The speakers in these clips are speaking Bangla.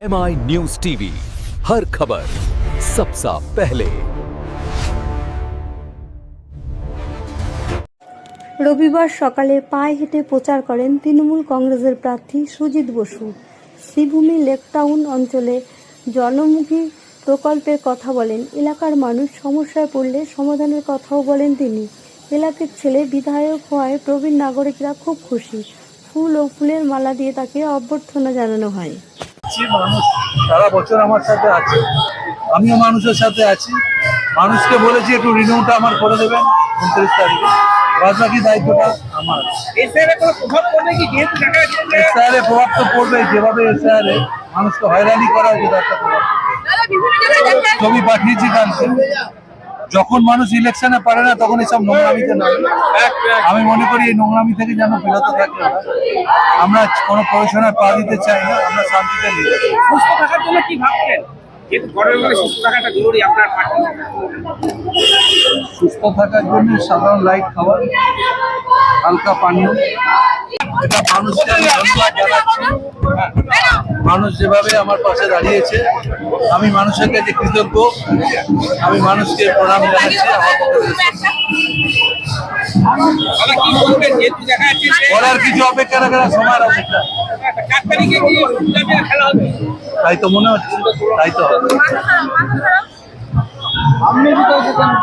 MI न्यूज़ टीवी, हर खबर सबसे पहले। রবিবার সকালে পায়ে হেঁটে প্রচার করেন তৃণমূল কংগ্রেসের প্রার্থী সুজিত বসু। শ্রীভূমি লেকটাউন অঞ্চলে জনমুখী প্রকল্পের কথা বলেন। এলাকার মানুষ সমস্যায় পড়লে সমাধানের কথাও বলেন তিনি। এলাকার ছেলে বিধায়ক হওয়ায় প্রবীণ নাগরিকরা খুব খুশি। ফুল ও ফুলের মালা দিয়ে তাকে অভ্যর্থনা জানানো হয়। মানুষ সারা বছর আমার সাথে আছে, আমিও মানুষের সাথে আছি। মানুষকে বলেছি একটু রিনিউটা আমার করে দেবেন 29 তারিখে, বাদ বাকি দায়িত্বটা আমার। এসআইআর প্রভাব তো পড়বে, যেভাবে এসআইআর মানুষকে হয়রানি করা হয়েছে তার একটা প্রভাব। ছবি পাঠিয়েছি কালকে। যখন মানুষ ইলেকশনে পারে না তখন এসব নোংরামিতে না, আমি মনে করি এই নোংরামি থেকে যেন বিরত থাকে। আমরা কোনো পড়াশোনায় পা দিতে চাই না, আমরা শান্তিতে নিয়ে সুস্থ থাকার জন্য কি ভাবছেন? যেহেতু ঘরের মধ্যে সুস্থ থাকাটা জরুরি আপনার পার্টি। সুস্থ থাকার জন্য সাধারণ লাইট খাবার, হালকা পানীয়, এটা মানুষকে আমি ধন্যবাদ জানাচ্ছি। মানুষ যেভাবে আমার পাশে দাঁড়িয়েছে, আমি মানুষের কাছে কৃতজ্ঞ। আমি মানুষকে প্রণাম জানাচ্ছি। বলার কিছু অপেক্ষা রাখার সময়ের অপেক্ষা, তাই তো মনে হচ্ছে, তাই তো হবে।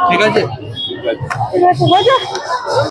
ঠিক আছে।